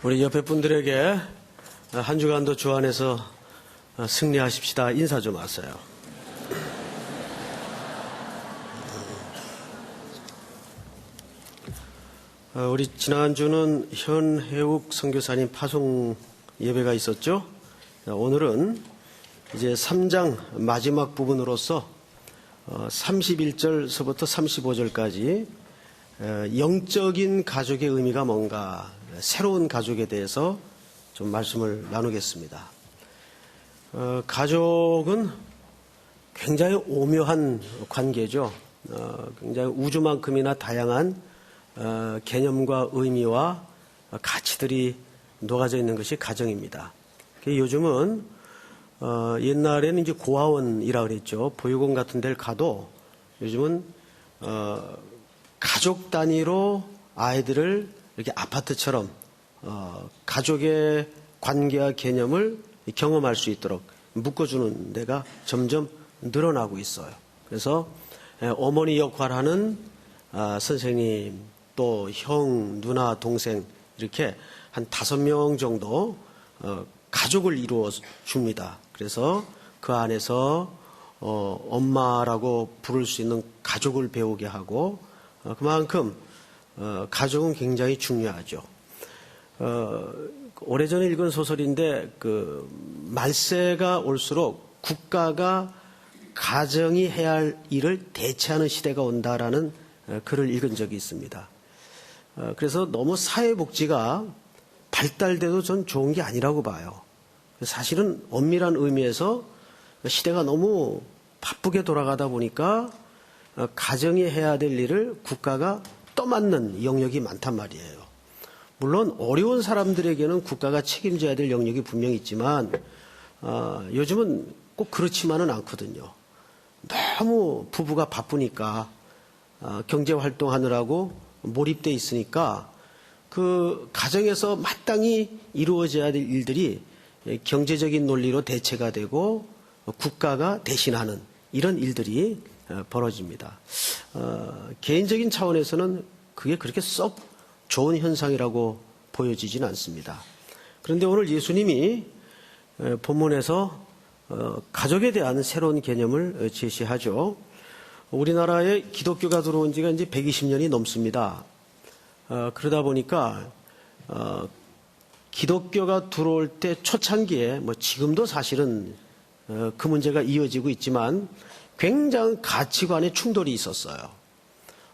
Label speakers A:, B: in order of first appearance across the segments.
A: 우리 옆에 분들에게 한 주간도 주 안에서 승리하십시다. 인사 좀 하세요. 우리 지난주는 현혜욱 선교사님 파송 예배가 있었죠. 오늘은 이제 3장 마지막 부분으로서 31절서부터 35절까지 영적인 가족의 의미가 뭔가, 새로운 가족에 대해서 좀 말씀을 나누겠습니다. 가족은 굉장히 오묘한 관계죠. 굉장히 우주만큼이나 다양한 개념과 의미와 가치들이 녹아져 있는 것이 가정입니다. 요즘은 옛날에는 이제 고아원이라고 그랬죠. 보육원 같은 데를 가도 요즘은 가족 단위로 아이들을 이렇게 아파트처럼 가족의 관계와 개념을 경험할 수 있도록 묶어주는 데가 점점 늘어나고 있어요. 그래서 어머니 역할하는 선생님, 또 형, 누나, 동생 이렇게 한 5명 정도 가족을 이루어 줍니다. 그래서 그 안에서 엄마라고 부를 수 있는 가족을 배우게 하고, 그만큼 가족은 굉장히 중요하죠. 오래전에 읽은 소설인데 말세가 올수록 국가가 가정이 해야 할 일을 대체하는 시대가 온다라는 글을 읽은 적이 있습니다. 그래서 너무 사회복지가 발달돼도 전 좋은 게 아니라고 봐요. 사실은 엄밀한 의미에서 시대가 너무 바쁘게 돌아가다 보니까 가정이 해야 될 일을 국가가 떠맡는 영역이 많단 말이에요. 물론 어려운 사람들에게는 국가가 책임져야 될 영역이 분명히 있지만 요즘은 꼭 그렇지만은 않거든요. 너무 부부가 바쁘니까 경제활동하느라고 몰입돼 있으니까 그 가정에서 마땅히 이루어져야 될 일들이 경제적인 논리로 대체가 되고 국가가 대신하는 이런 일들이 벌어집니다. 개인적인 차원에서는 그게 그렇게 썩 좋은 현상이라고 보여지진 않습니다. 그런데 오늘 예수님이 본문에서 가족에 대한 새로운 개념을 제시하죠. 우리나라에 기독교가 들어온 지가 이제 120년이 넘습니다. 그러다 보니까 기독교가 들어올 때 초창기에 지금도 사실은 그 문제가 이어지고 있지만 굉장한 가치관의 충돌이 있었어요.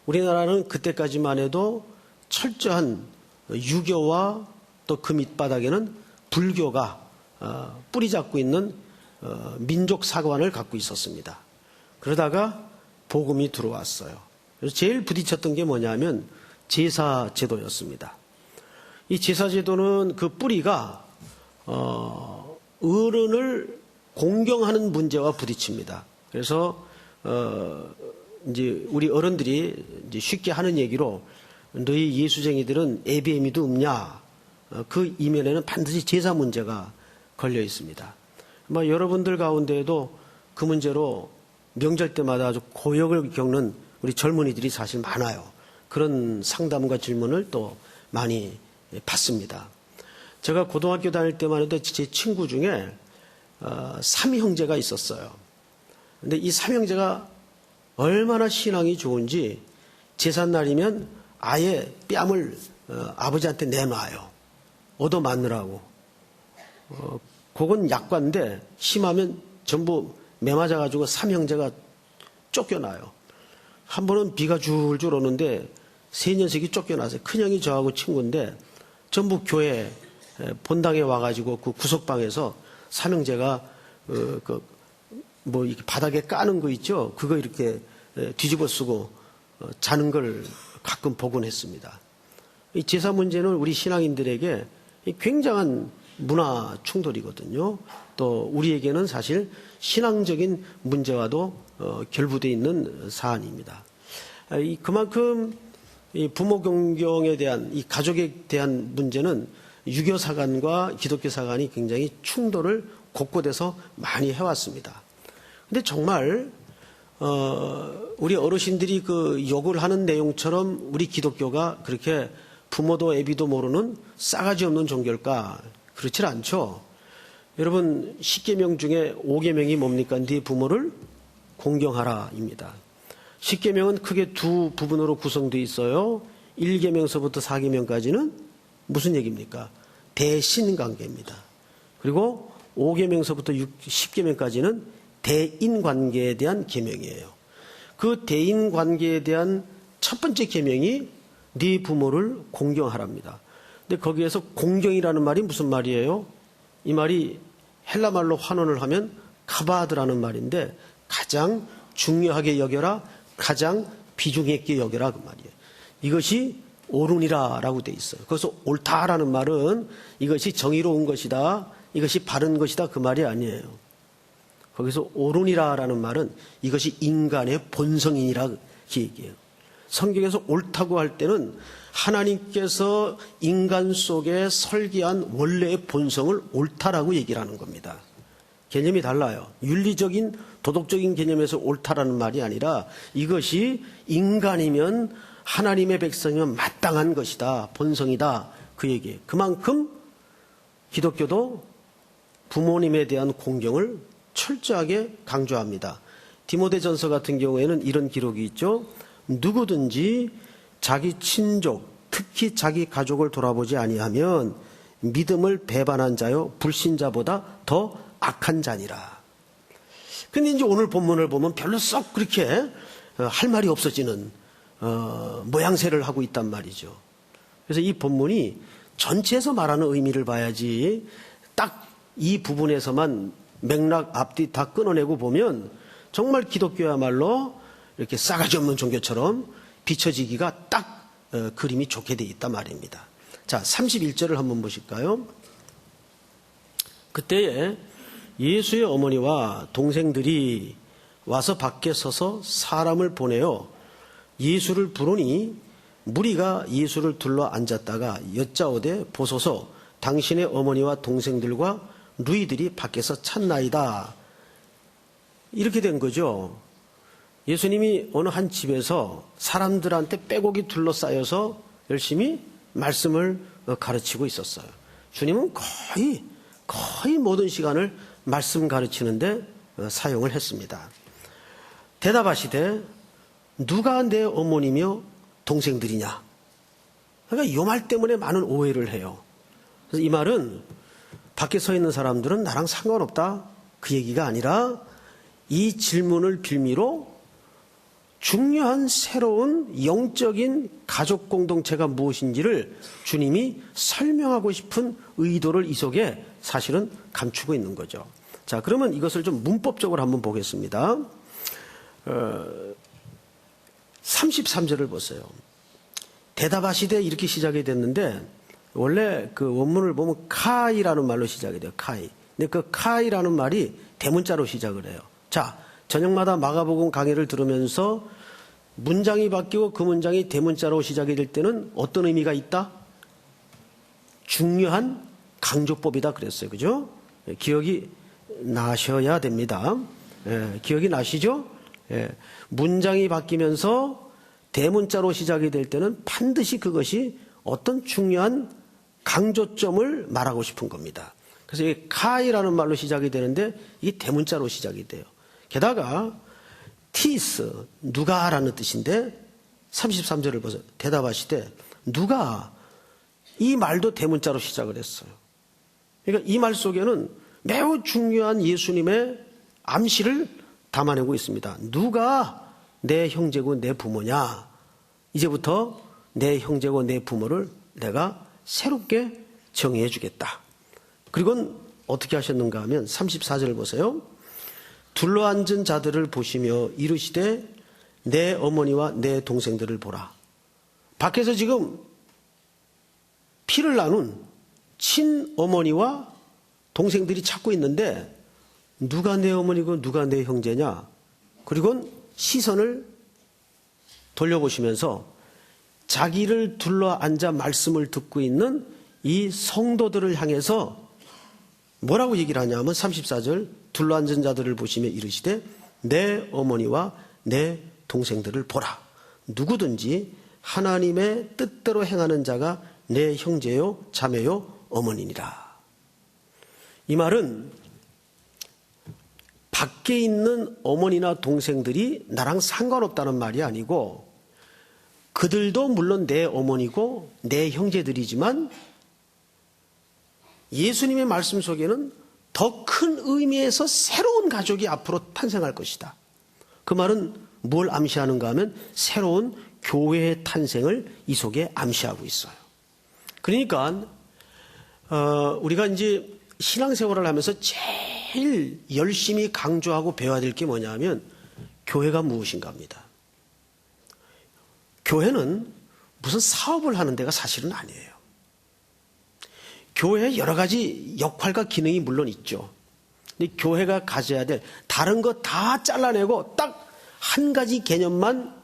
A: 우리나라는 그때까지만 해도 철저한 유교와 또 그 밑바닥에는 불교가 뿌리 잡고 있는 민족 사관을 갖고 있었습니다. 그러다가 복음이 들어왔어요. 그래서 제일 부딪혔던 게 뭐냐면 제사제도였습니다. 이 제사제도는 그 뿌리가 어른을 공경하는 문제와 부딪힙니다. 그래서 이제 우리 어른들이 이제 쉽게 하는 얘기로 너희 예수쟁이들은 ABM이도 없냐? 그 이면에는 반드시 제사 문제가 걸려 있습니다. 여러분들 가운데에도 그 문제로 명절 때마다 아주 고역을 겪는 우리 젊은이들이 사실 많아요. 그런 상담과 질문을 또 많이 받습니다. 제가 고등학교 다닐 때만 해도 제 친구 중에 3형제가 있었어요. 근데 이 3형제가 얼마나 신앙이 좋은지 제삿날이면 아예 뺨을 아버지한테 내놔요. 얻어맞느라고. 그건 약관인데 심하면 전부 매맞아가지고 3형제가 쫓겨나요. 한 번은 비가 줄줄 오는데 세 녀석이 쫓겨나서 큰형이 저하고 친구인데 전부 교회 본당에 와가지고 그 구석방에서 3형제가 이렇게 바닥에 까는 거 있죠. 그거 이렇게 뒤집어 쓰고 자는 걸 가끔 보곤 했습니다. 이 제사 문제는 우리 신앙인들에게 굉장한 문화 충돌이거든요. 또 우리에게는 사실 신앙적인 문제와도 결부되어 있는 사안입니다. 그만큼 이 부모 경경에 대한, 이 가족에 대한 문제는 유교 사관과 기독교 사관이 굉장히 충돌을 곳곳에서 많이 해왔습니다. 근데 정말 우리 어르신들이 그 욕을 하는 내용처럼 우리 기독교가 그렇게 부모도 애비도 모르는 싸가지 없는 종교일까? 그렇지 않죠. 여러분 10계명 중에 5계명이 뭡니까? 네 부모를 공경하라입니다. 10계명은 크게 두 부분으로 구성되어 있어요. 1계명서부터 4계명까지는 무슨 얘기입니까? 대신관계입니다. 그리고 5계명서부터 10계명까지는 대인관계에 대한 계명이에요. 그 대인관계에 대한 첫 번째 계명이 네 부모를 공경하랍니다. 근데 거기에서 공경이라는 말이 무슨 말이에요? 이 말이 헬라 말로 환원을 하면 카바드라는 말인데 가장 중요하게 여겨라, 가장 비중 있게 여겨라 그 말이에요. 이것이 옳으니라라고 돼 있어요. 그래서 옳다라는 말은 이것이 정의로운 것이다, 이것이 바른 것이다 그 말이 아니에요. 거기서 옳으니라라는 말은 이것이 인간의 본성이니라 얘기해요. 성경에서 옳다고 할 때는 하나님께서 인간 속에 설계한 원래의 본성을 옳다라고 얘기를 하는 겁니다. 개념이 달라요. 윤리적인 도덕적인 개념에서 옳다라는 말이 아니라 이것이 인간이면 하나님의 백성이면 마땅한 것이다, 본성이다 그 얘기예요. 그만큼 기독교도 부모님에 대한 공경을 철저하게 강조합니다. 디모데전서 같은 경우에는 이런 기록이 있죠. 누구든지 자기 친족, 특히 자기 가족을 돌아보지 아니하면 믿음을 배반한 자요 불신자보다 더 악한 자니라. 근데 이제 오늘 본문을 보면 별로 썩 그렇게 할 말이 없어지는 모양새를 하고 있단 말이죠. 그래서 이 본문이 전체에서 말하는 의미를 봐야지 딱 이 부분에서만 맥락 앞뒤 다 끊어내고 보면 정말 기독교야말로 이렇게 싸가지 없는 종교처럼 비춰지기가 딱 그림이 좋게 돼 있단 말입니다. 자, 31절을 한번 보실까요? 그때에 예수의 어머니와 동생들이 와서 밖에 서서 사람을 보내어 예수를 부르니 무리가 예수를 둘러 앉았다가 여짜오되 보소서 당신의 어머니와 동생들과 누이들이 밖에서 찾나이다. 이렇게 된 거죠. 예수님이 어느 한 집에서 사람들한테 빼곡히 둘러싸여서 열심히 말씀을 가르치고 있었어요. 주님은 거의 모든 시간을 말씀 가르치는데 사용을 했습니다. 대답하시되 누가 내 어머니며 동생들이냐? 그러니까 이 말 때문에 많은 오해를 해요. 그래서 이 말은 밖에 서 있는 사람들은 나랑 상관없다 그 얘기가 아니라 이 질문을 빌미로 중요한 새로운 영적인 가족 공동체가 무엇인지를 주님이 설명하고 싶은 의도를 이 속에 사실은 감추고 있는 거죠. 자, 그러면 이것을 좀 문법적으로 한번 보겠습니다. 33절을 보세요. 대답하시되 이렇게 시작이 됐는데 원래 그 원문을 보면 카이라는 말로 시작이 돼요. 카이. 근데 그 카이라는 말이 대문자로 시작을 해요. 자, 저녁마다 마가복음 강의를 들으면서 문장이 바뀌고 그 문장이 대문자로 시작이 될 때는 어떤 의미가 있다? 중요한 강조법이다 그랬어요. 그죠? 기억이 나셔야 됩니다. 기억이 나시죠? 문장이 바뀌면서 대문자로 시작이 될 때는 반드시 그것이 어떤 중요한 강조점을 말하고 싶은 겁니다. 그래서 이 카이라는 말로 시작이 되는데 이게 대문자로 시작이 돼요. 게다가 티스, 누가라는 뜻인데 33절을 보세요. 대답하시되 누가 이 말도 대문자로 시작을 했어요. 그러니까 이 말 속에는 매우 중요한 예수님의 암시를 담아내고 있습니다. 누가 내 형제고 내 부모냐? 이제부터 내 형제고 내 부모를 내가 새롭게 정의해 주겠다. 그리고 어떻게 하셨는가 하면 34절을 보세요. 둘러앉은 자들을 보시며 이르시되 내 어머니와 내 동생들을 보라. 밖에서 지금 피를 나눈 친어머니와 동생들이 찾고 있는데 누가 내 어머니고 누가 내 형제냐? 그리고 시선을 돌려보시면서 자기를 둘러앉아 말씀을 듣고 있는 이 성도들을 향해서 뭐라고 얘기를 하냐면 34절 둘러앉은 자들을 보시며 이르시되 내 어머니와 내 동생들을 보라. 누구든지 하나님의 뜻대로 행하는 자가 내 형제요 자매요 어머니니라. 이 말은 밖에 있는 어머니나 동생들이 나랑 상관없다는 말이 아니고 그들도 물론 내 어머니고 내 형제들이지만 예수님의 말씀 속에는 더 큰 의미에서 새로운 가족이 앞으로 탄생할 것이다. 그 말은 뭘 암시하는가 하면 새로운 교회의 탄생을 이 속에 암시하고 있어요. 그러니까 우리가 이제 신앙생활을 하면서 제일 열심히 강조하고 배워야 될 게 뭐냐면 교회가 무엇인가 합니다. 교회는 무슨 사업을 하는 데가 사실은 아니에요. 교회에 여러 가지 역할과 기능이 물론 있죠. 근데 교회가 가져야 될 다른 거 다 잘라내고 딱 한 가지 개념만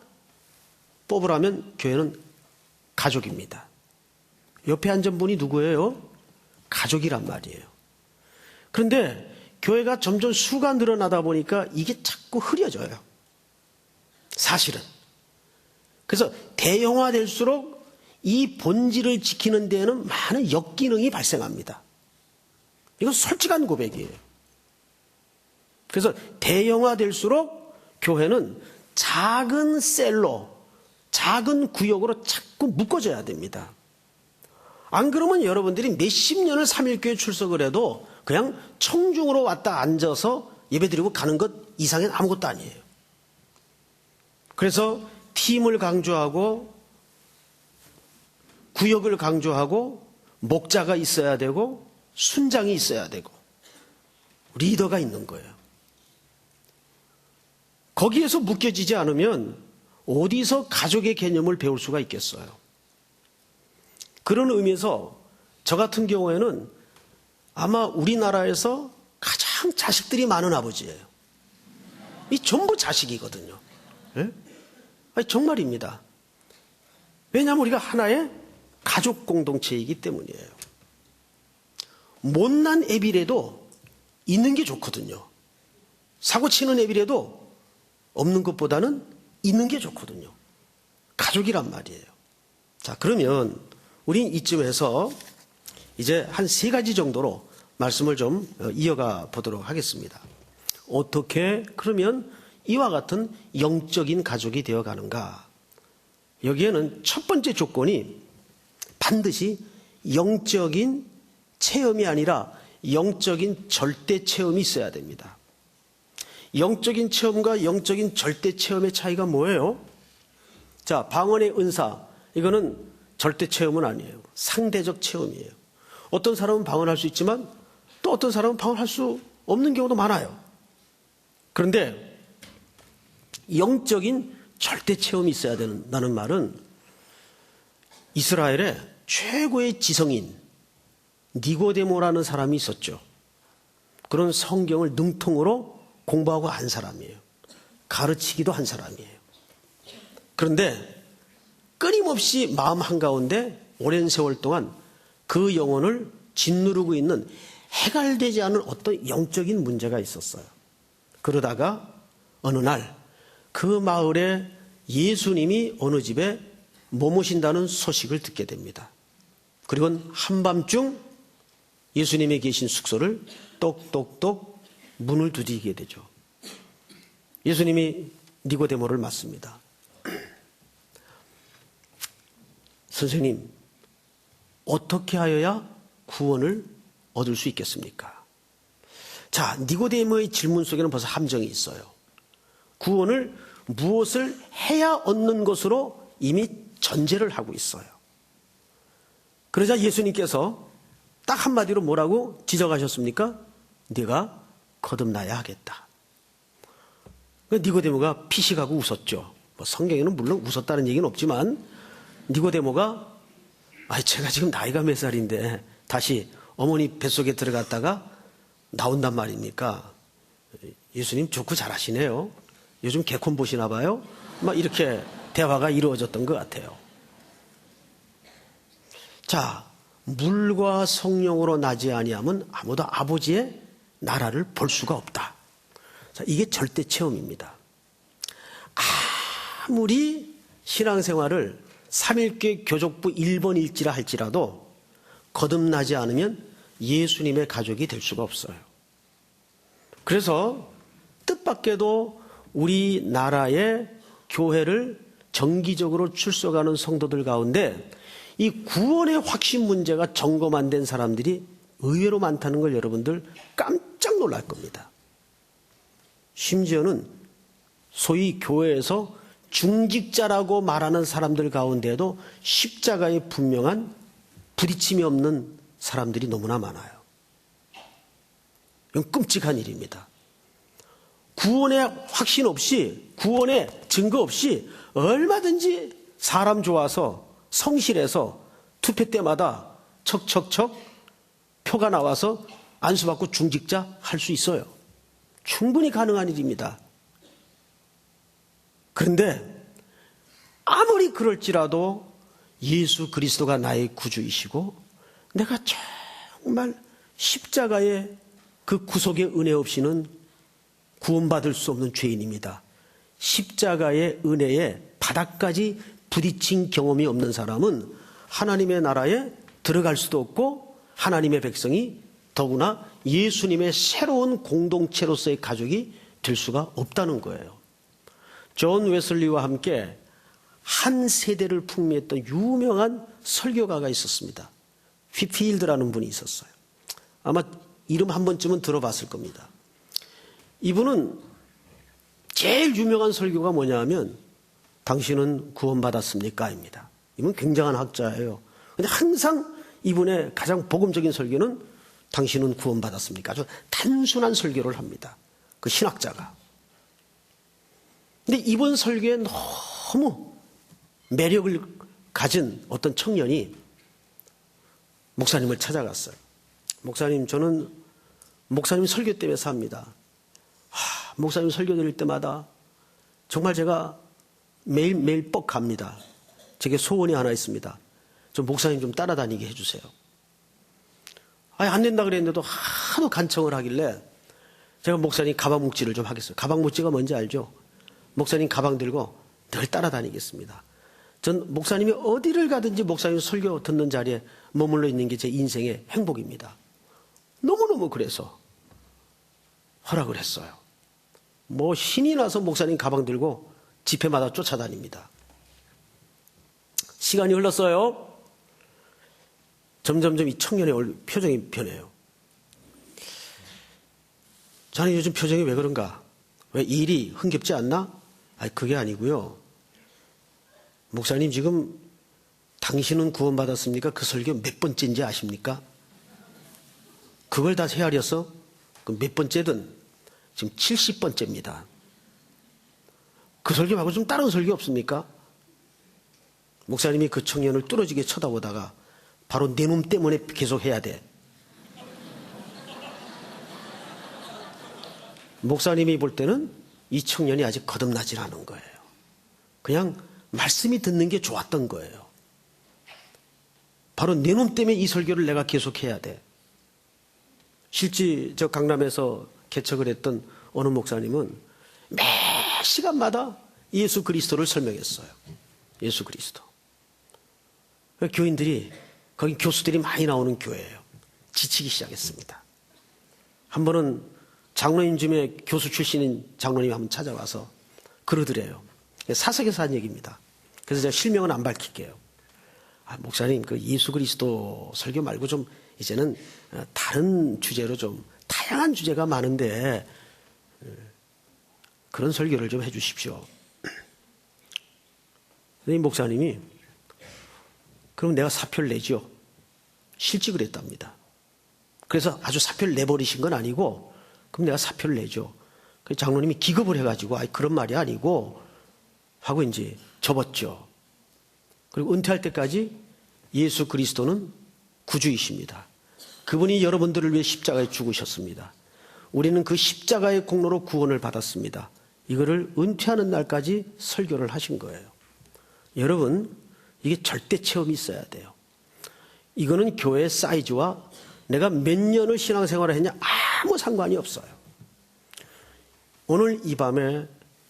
A: 뽑으라면 교회는 가족입니다. 옆에 앉은 분이 누구예요? 가족이란 말이에요. 그런데 교회가 점점 수가 늘어나다 보니까 이게 자꾸 흐려져요. 사실은. 그래서 대형화될수록 이 본질을 지키는 데에는 많은 역기능이 발생합니다. 이건 솔직한 고백이에요. 그래서 대형화될수록 교회는 작은 셀로, 작은 구역으로 자꾸 묶어져야 됩니다. 안 그러면 여러분들이 몇십 년을 삼일교회 출석을 해도 그냥 청중으로 왔다 앉아서 예배드리고 가는 것 이상은 아무것도 아니에요. 그래서 팀을 강조하고 구역을 강조하고 목자가 있어야 되고 순장이 있어야 되고 리더가 있는 거예요. 거기에서 묶여지지 않으면 어디서 가족의 개념을 배울 수가 있겠어요. 그런 의미에서 저 같은 경우에는 아마 우리나라에서 가장 자식들이 많은 아버지예요. 이 전부 자식이거든요. 네? 아니, 정말입니다. 왜냐하면 우리가 하나의 가족 공동체이기 때문이에요. 못난 애비라도 있는 게 좋거든요. 사고 치는 애비라도 없는 것보다는 있는 게 좋거든요. 가족이란 말이에요. 자, 그러면 우린 이쯤에서 이제 한 3가지 정도로 말씀을 좀 이어가 보도록 하겠습니다. 어떻게 그러면 이와 같은 영적인 가족이 되어가는가? 여기에는 첫 번째 조건이 반드시 영적인 체험이 아니라 영적인 절대 체험이 있어야 됩니다. 영적인 체험과 영적인 절대 체험의 차이가 뭐예요? 자, 방언의 은사, 이거는 절대 체험은 아니에요. 상대적 체험이에요. 어떤 사람은 방언할 수 있지만 또 어떤 사람은 방언할 수 없는 경우도 많아요. 그런데 영적인 절대 체험이 있어야 된다는 말은 이스라엘의 최고의 지성인 니고데모라는 사람이 있었죠. 그런 성경을 능통으로 공부하고 한 사람이에요. 가르치기도 한 사람이에요. 그런데 끊임없이 마음 한가운데 오랜 세월 동안 그 영혼을 짓누르고 있는 해결되지 않은 어떤 영적인 문제가 있었어요. 그러다가 어느 날 그 마을에 예수님이 어느 집에 머무신다는 소식을 듣게 됩니다. 그리고 한밤중 예수님이 계신 숙소를 똑똑똑 문을 두드리게 되죠. 예수님이 니고데모를 맞습니다. 선생님, 어떻게 하여야 구원을 얻을 수 있겠습니까? 자, 니고데모의 질문 속에는 벌써 함정이 있어요. 구원을 무엇을 해야 얻는 것으로 이미 전제를 하고 있어요. 그러자 예수님께서 딱 한마디로 뭐라고 지적하셨습니까? 네가 거듭나야 하겠다. 니고데모가 피식하고 웃었죠. 뭐 성경에는 물론 웃었다는 얘기는 없지만 니고데모가 제가 지금 나이가 몇 살인데 다시 어머니 뱃속에 들어갔다가 나온단 말입니까? 예수님 좋고 잘하시네요. 요즘 개콘 보시나 봐요? 막 이렇게 대화가 이루어졌던 것 같아요. 자, 물과 성령으로 나지 아니하면 아무도 아버지의 나라를 볼 수가 없다. 자, 이게 절대 체험입니다. 아무리 신앙생활을 삼일교회 교족부 1번일지라 할지라도 거듭나지 않으면 예수님의 가족이 될 수가 없어요. 그래서 뜻밖에도 우리나라의 교회를 정기적으로 출석하는 성도들 가운데 이 구원의 확신 문제가 점검 안 된 사람들이 의외로 많다는 걸 여러분들 깜짝 놀랄 겁니다. 심지어는 소위 교회에서 중직자라고 말하는 사람들 가운데도 십자가에 분명한 부딪힘이 없는 사람들이 너무나 많아요. 이건 끔찍한 일입니다. 구원의 확신 없이, 구원의 증거 없이 얼마든지 사람 좋아서 성실해서 투표 때마다 척척척 표가 나와서 안수받고 중직자 할 수 있어요. 충분히 가능한 일입니다. 그런데 아무리 그럴지라도 예수 그리스도가 나의 구주이시고 내가 정말 십자가의 그 구속의 은혜 없이는 구원받을 수 없는 죄인입니다. 십자가의 은혜에 바닥까지 부딪힌 경험이 없는 사람은 하나님의 나라에 들어갈 수도 없고 하나님의 백성이 더구나 예수님의 새로운 공동체로서의 가족이 될 수가 없다는 거예요. 존 웨슬리와 함께 한 세대를 풍미했던 유명한 설교가가 있었습니다. 휘필드라는 분이 있었어요. 아마 이름 한 번쯤은 들어봤을 겁니다. 이분은 제일 유명한 설교가 뭐냐면 당신은 구원받았습니까? 입니다. 이분 굉장한 학자예요. 근데 항상 이분의 가장 복음적인 설교는 당신은 구원받았습니까? 아주 단순한 설교를 합니다. 그 신학자가. 근데 이번 설교에 너무 매력을 가진 어떤 청년이 목사님을 찾아갔어요. 목사님, 저는 목사님 설교 때문에 삽니다. 목사님 설교 드릴 때마다 정말 제가 매일 뻑갑니다. 제게 소원이 하나 있습니다. 좀 목사님 좀 따라다니게 해주세요. 안 된다 그랬는데도 하도 간청을 하길래 제가 목사님 가방 묵지를 좀 하겠어요. 가방 묵지가 뭔지 알죠? 목사님 가방 들고 늘 따라다니겠습니다. 전 목사님이 어디를 가든지 목사님 설교 듣는 자리에 머물러 있는 게 제 인생의 행복입니다. 너무너무 그래서 허락을 했어요. 신이 나서 목사님 가방 들고 집회마다 쫓아다닙니다. 시간이 흘렀어요. 점점점 이 청년의 표정이 변해요. 자네 요즘 표정이 왜 그런가? 왜 일이 흥겹지 않나? 그게 아니고요. 목사님, 지금 당신은 구원받았습니까? 그 설교 몇 번째인지 아십니까? 그걸 다 헤아려서 몇 번째든 지금 70번째입니다. 그 설교 말고 좀 다른 설교 없습니까? 목사님이 그 청년을 뚫어지게 쳐다보다가 바로 내 놈 때문에 계속 해야 돼. 목사님이 볼 때는 이 청년이 아직 거듭나질 않은 거예요. 그냥 말씀이 듣는 게 좋았던 거예요. 바로 내 놈 때문에 이 설교를 내가 계속해야 돼. 실제 저 강남에서 개척을 했던 어느 목사님은 매 시간마다 예수 그리스도를 설명했어요. 예수 그리스도. 교인들이, 거기 교수들이 많이 나오는 교회예요. 지치기 시작했습니다. 한 번은 장로님 중에 교수 출신인 장로님이 한번 찾아와서 그러더래요. 사석에서 한 얘기입니다. 그래서 제가 실명은 안 밝힐게요. 목사님, 그 예수 그리스도 설교 말고 좀 이제는 다른 주제로 좀 다양한 주제가 많은데 그런 설교를 좀 해주십시오. 이 목사님이 그럼 내가 사표를 내죠. 실직을 했답니다. 그래서 아주 사표를 내버리신 건 아니고 그럼 내가 사표를 내죠. 그래서 장로님이 기겁을 해가지고 그런 말이 아니고 하고 이제 접었죠. 그리고 은퇴할 때까지 예수 그리스도는 구주이십니다. 그분이 여러분들을 위해 십자가에 죽으셨습니다. 우리는 그 십자가의 공로로 구원을 받았습니다. 이거를 은퇴하는 날까지 설교를 하신 거예요. 여러분, 이게 절대 체험이 있어야 돼요. 이거는 교회 사이즈와 내가 몇 년을 신앙생활을 했냐 아무 상관이 없어요. 오늘 이 밤에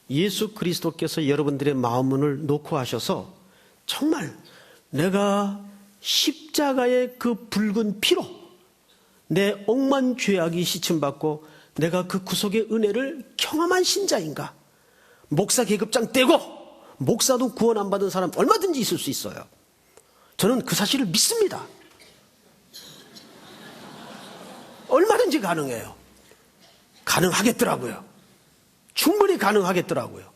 A: 예수 그리스도께서 여러분들의 마음문을 놓고 하셔서 정말 내가 십자가의 그 붉은 피로 내 억만 죄악이 씻음받고 내가 그 구속의 은혜를 경험한 신자인가? 목사 계급장 떼고 목사도 구원 안 받은 사람 얼마든지 있을 수 있어요. 저는 그 사실을 믿습니다. 얼마든지 가능해요. 가능하겠더라고요. 충분히 가능하겠더라고요.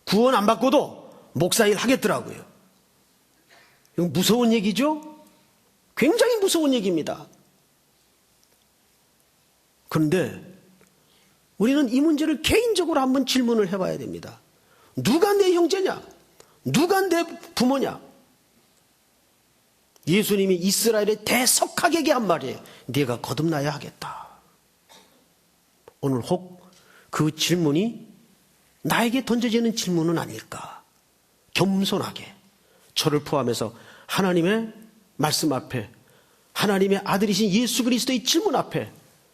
A: 구원 안 받고도 목사 일 하겠더라고요. 이건 무서운 얘기죠? 굉장히 무서운 얘기입니다. 그런데 우리는 이 문제를 개인적으로 한번 질문을 해봐야 됩니다. 누가 내 형제냐? 누가 내 부모냐? 예수님이 이스라엘의 대석학에게 한 말이에요. 네가 거듭나야 하겠다. 오늘 혹 그 질문이 나에게 던져지는 질문은 아닐까? 겸손하게 저를 포함해서 하나님의 말씀 앞에, 하나님의 아들이신 예수 그리스도의 질문 앞에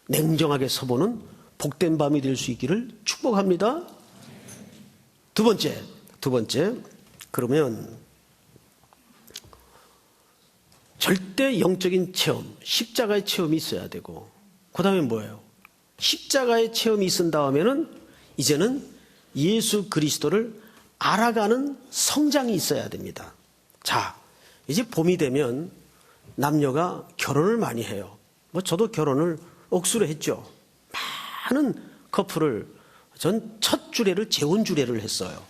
A: 냉정하게 서보는 복된 밤이 될 수 있기를 축복합니다. 두 번째, 그러면 절대 영적인 체험, 십자가의 체험이 있어야 되고, 그 다음에 뭐예요? 십자가의 체험이 있은 다음에는 이제는 예수 그리스도를 알아가는 성장이 있어야 됩니다. 자, 이제 봄이 되면 남녀가 결혼을 많이 해요. 저도 결혼을 억수로 했죠. 많은 커플을, 전 첫 주례를 재혼 주례를 했어요.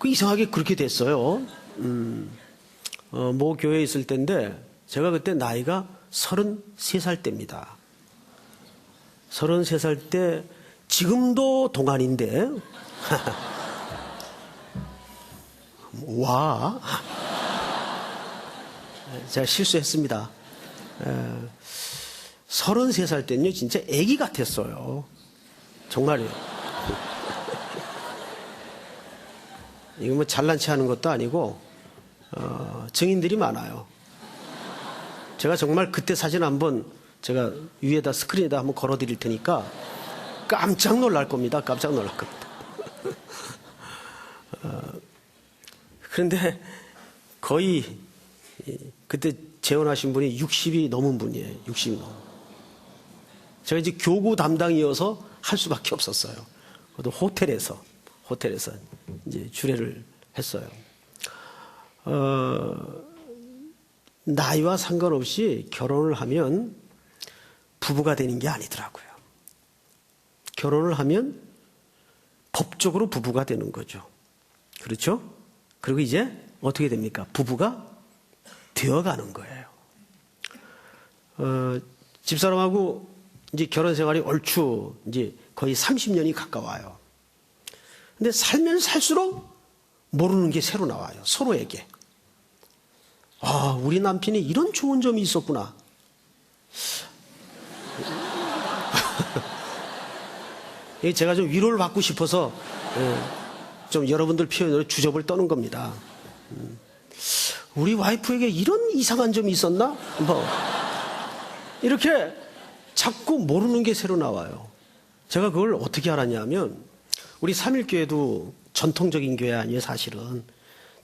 A: 이상하게 그렇게 됐어요. 모 교회에 있을 때인데 제가 그때 나이가 33살 때입니다. 33살 때 지금도 동안인데 와, 제가 실수했습니다. 33살 때는요 진짜 애기 같았어요. 정말이에요. 이거 뭐 잘난 체 하는 것도 아니고 증인들이 많아요. 제가 정말 그때 사진 한번 제가 위에다 스크린에다 한번 걸어 드릴 테니까 깜짝 놀랄 겁니다. 깜짝 놀랄 겁니다. 그런데 거의 그때 재혼하신 분이 60이 넘은 분이에요. 60이 넘은. 제가 이제 교구 담당이어서 할 수밖에 없었어요. 그것도 호텔에서 이제 주례를 했어요. 나이와 상관없이 결혼을 하면 부부가 되는 게 아니더라고요. 결혼을 하면 법적으로 부부가 되는 거죠. 그렇죠? 그리고 이제 어떻게 됩니까? 부부가 되어가는 거예요. 집사람하고 이제 결혼 생활이 얼추 이제 거의 30년이 가까워요. 근데 살면 살수록 모르는 게 새로 나와요. 서로에게. 아, 우리 남편이 이런 좋은 점이 있었구나. 제가 좀 위로를 받고 싶어서 좀 여러분들 표현으로 주접을 떠는 겁니다. 우리 와이프에게 이런 이상한 점이 있었나? 뭐 이렇게 자꾸 모르는 게 새로 나와요. 제가 그걸 어떻게 알았냐면 우리 삼일교회도 전통적인 교회 아니에요. 사실은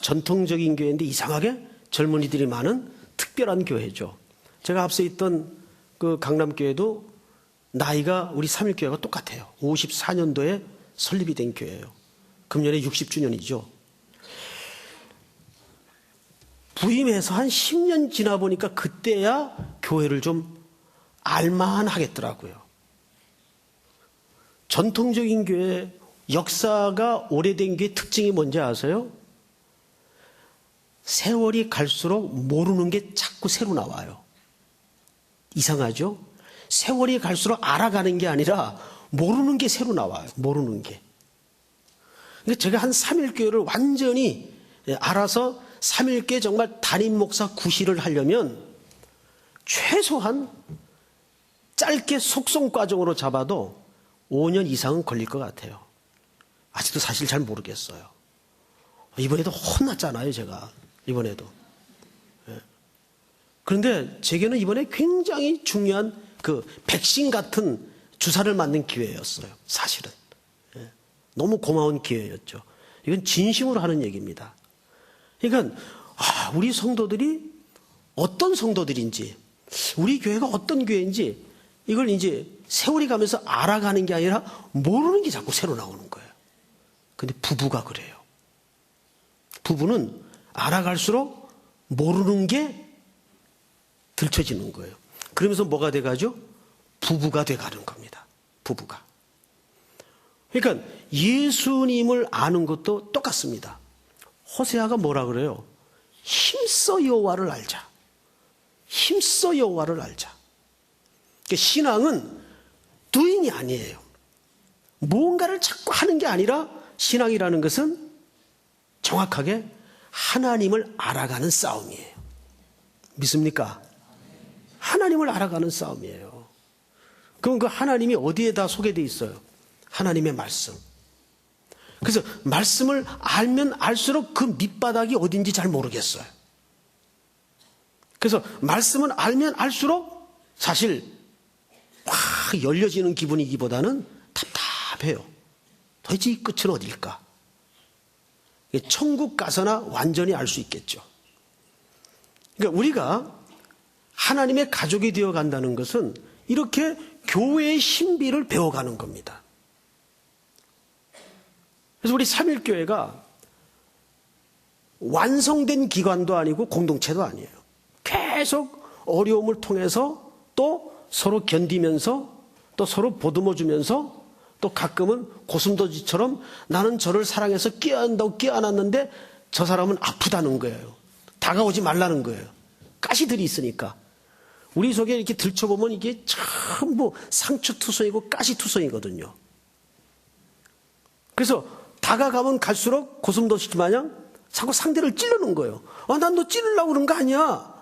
A: 전통적인 교회인데 이상하게 젊은이들이 많은 특별한 교회죠. 제가 앞서 있던 그 강남교회도 나이가 우리 삼일교회가 똑같아요. 54년도에 설립이 된 교회예요. 금년에 60주년이죠. 부임해서 한 10년 지나 보니까 그때야 교회를 좀 알만 하겠더라고요. 전통적인 교회, 역사가 오래된 교회 특징이 뭔지 아세요? 세월이 갈수록 모르는 게 자꾸 새로 나와요. 이상하죠? 세월이 갈수록 알아가는 게 아니라 모르는 게 새로 나와요. 모르는 게. 근데 제가 한 3일교회를 완전히 알아서 3일교회 정말 담임 목사 구실을 하려면 최소한 짧게 속성 과정으로 잡아도 5년 이상은 걸릴 것 같아요. 아직도 사실 잘 모르겠어요. 이번에도 혼났잖아요, 제가. 이번에도. 그런데 제게는 이번에 굉장히 중요한 그 백신 같은 주사를 맞는 기회였어요. 사실은. 너무 고마운 기회였죠. 이건 진심으로 하는 얘기입니다. 그러니까 우리 성도들이 어떤 성도들인지, 우리 교회가 어떤 교회인지 이걸 이제 세월이 가면서 알아가는 게 아니라 모르는 게 자꾸 새로 나오는 거예요. 근데 부부가 그래요. 부부는 알아갈수록 모르는 게 들춰지는 거예요. 그러면서 뭐가 돼가죠? 부부가 돼가는 겁니다. 부부가. 그러니까 예수님을 아는 것도 똑같습니다. 호세아가 뭐라 그래요? 힘써 여호와를 알자. 힘써 여호와를 알자. 그러니까 신앙은 doing이 아니에요. 무언가를 자꾸 하는 게 아니라 신앙이라는 것은 정확하게 하나님을 알아가는 싸움이에요. 믿습니까? 하나님을 알아가는 싸움이에요. 그럼 그 하나님이 어디에다 소개되어 있어요? 하나님의 말씀. 그래서 말씀을 알면 알수록 그 밑바닥이 어딘지 잘 모르겠어요. 그래서 말씀을 알면 알수록 사실 확 열려지는 기분이기보다는 답답해요. 도대체 이 끝은 어딜까? 천국 가서나 완전히 알 수 있겠죠. 그러니까 우리가 하나님의 가족이 되어 간다는 것은 이렇게 교회의 신비를 배워가는 겁니다. 그래서 우리 삼일교회가 완성된 기관도 아니고 공동체도 아니에요. 계속 어려움을 통해서 또 서로 견디면서 또 서로 보듬어주면서 또 가끔은 고슴도치처럼 나는 저를 사랑해서 껴안다고 껴안았는데 저 사람은 아프다는 거예요. 다가오지 말라는 거예요. 가시들이 있으니까. 우리 속에 이렇게 들춰보면 이게 전부 상처투성이고 가시투성이거든요. 그래서 다가가면 갈수록 고슴도치 마냥 자꾸 상대를 찌르는 거예요. 난 너 찌르려고 그런 거 아니야.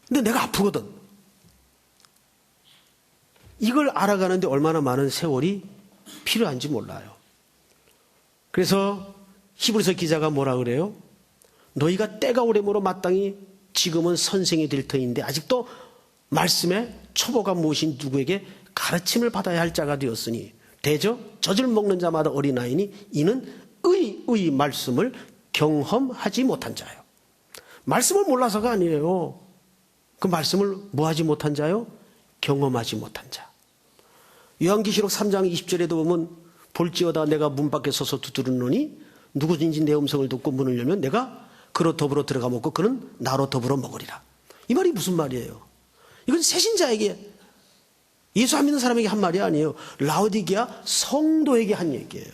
A: 근데 내가 아프거든. 이걸 알아가는데 얼마나 많은 세월이 필요한지 몰라요. 그래서 히브리서 기자가 뭐라 그래요? 너희가 때가 오래므로 마땅히 지금은 선생이 될 터인데 아직도 말씀의 초보가 무엇인 누구에게 가르침을 받아야 할 자가 되었으니 대저 젖을 먹는 자마다 어린아이니 이는 의의 말씀을 경험하지 못한 자요. 말씀을 몰라서가 아니에요. 그 말씀을 뭐하지 못한 자요? 경험하지 못한 자. 요한계시록 3장 20절에도 보면 볼지어다 내가 문 밖에 서서 두드리노니 누구든지 내 음성을 듣고 문을 열면 내가 그로 더불어 들어가 먹고 그는 나로 더불어 먹으리라. 이 말이 무슨 말이에요? 이건 새신자에게 예수 안 믿는 사람에게 한 말이 아니에요. 라오디게아 성도에게 한 얘기예요.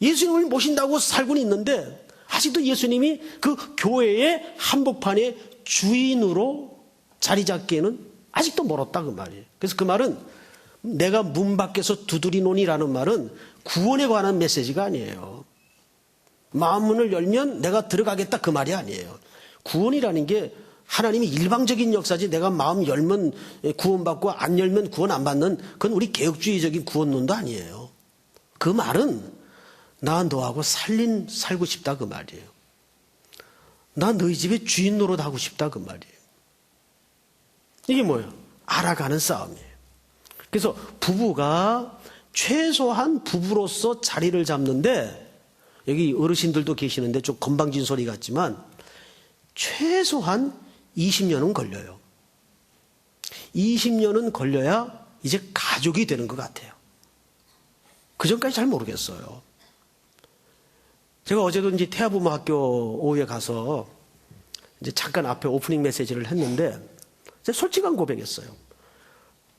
A: 예수님을 모신다고 살고는 있는데 아직도 예수님이 그 교회의 한복판의 주인으로 자리 잡기에는 아직도 멀었다 그 말이에요. 그래서 그 말은 내가 문 밖에서 두드리노니라는 말은 구원에 관한 메시지가 아니에요. 마음문을 열면 내가 들어가겠다 그 말이 아니에요. 구원이라는 게 하나님이 일방적인 역사지 내가 마음 열면 구원받고 안 열면 구원 안 받는 그건 우리 개혁주의적인 구원론도 아니에요. 그 말은 나 너하고 살고 싶다 그 말이에요. 나 너희 집에 주인 노릇 하고 싶다 그 말이에요. 이게 뭐예요? 알아가는 싸움이에요. 그래서 부부가 최소한 부부로서 자리를 잡는데 여기 어르신들도 계시는데 좀 건방진 소리 같지만 최소한 20년은 걸려요. 20년은 걸려야 이제 가족이 되는 것 같아요. 그 전까지 잘 모르겠어요. 제가 어제도 이제 태아부모학교 오후에 가서 이제 잠깐 앞에 오프닝 메시지를 했는데 제가 솔직한 고백했어요.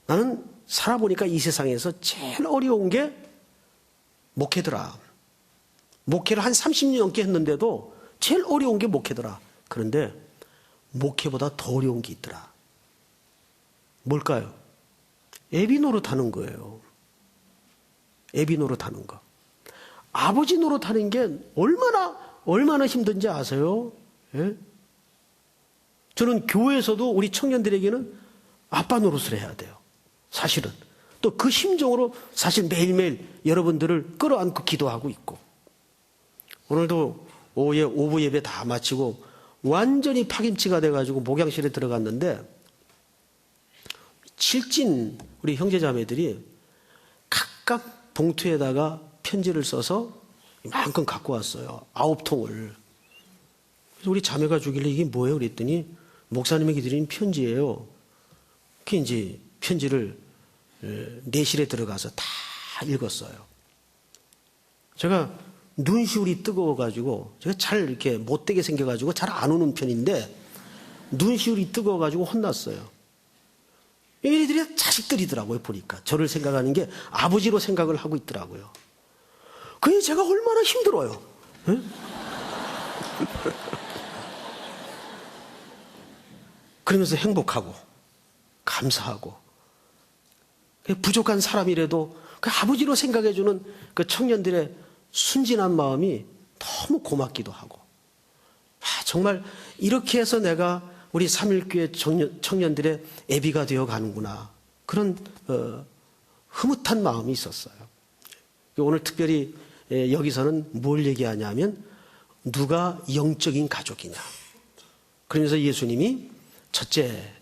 A: 나는 살아보니까 이 세상에서 제일 어려운 게 목회더라. 목회를 한 30년 넘게 했는데도 제일 어려운 게 목회더라. 그런데 목회보다 더 어려운 게 있더라. 뭘까요? 애비 노릇하는 거예요. 애비 노릇하는 거. 아버지 노릇하는 게 얼마나 힘든지 아세요? 예? 저는 교회에서도 우리 청년들에게는 아빠 노릇을 해야 돼요. 사실은. 또 그 심정으로 사실 매일매일 여러분들을 끌어안고 기도하고 있고. 오늘도 오후에 오부 예배 다 마치고 완전히 파김치가 돼가지고 목양실에 들어갔는데 칠진 우리 형제자매들이 각각 봉투에다가 편지를 써서 이만큼 갖고 왔어요. 9통을. 그래서 우리 자매가 주길래 이게 뭐예요? 그랬더니 목사님에게 드린 편지예요. 그 이제 편지를 내실에 들어가서 다 읽었어요. 제가 눈시울이 뜨거워가지고 제가 잘 이렇게 못되게 생겨가지고 잘 안 우는 편인데 눈시울이 뜨거워가지고 혼났어요. 얘네들이 자식들이더라고요. 보니까 저를 생각하는 게 아버지로 생각을 하고 있더라고요. 그게 제가 얼마나 힘들어요. 그러면서 행복하고 감사하고 부족한 사람이라도 그 아버지로 생각해주는 그 청년들의 순진한 마음이 너무 고맙기도 하고, 정말 이렇게 해서 내가 우리 삼일교회 청년들의 애비가 되어 가는구나, 그런 흐뭇한 마음이 있었어요. 오늘 특별히 여기서는 뭘 얘기하냐면 누가 영적인 가족이냐. 그러면서 예수님이 첫째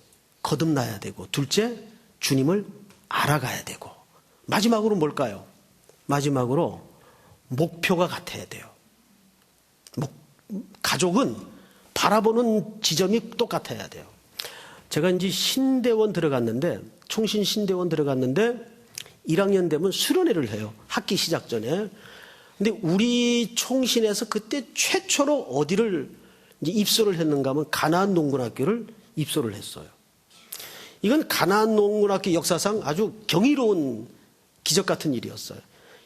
A: 거듭나야 되고, 둘째 주님을 알아가야 되고, 마지막으로 뭘까요? 마지막으로 목표가 같아야 돼요. 가족은 바라보는 지점이 똑같아야 돼요. 제가 이제 신대원 들어갔는데, 총신 신대원 들어갔는데 1학년 되면 수련회를 해요. 학기 시작 전에. 근데 우리 총신에서 그때 최초로 어디를 이제 입소를 했는가 하면 가나안 농군학교를 입소를 했어요. 이건 가나안 농군학교 역사상 아주 경이로운 기적 같은 일이었어요.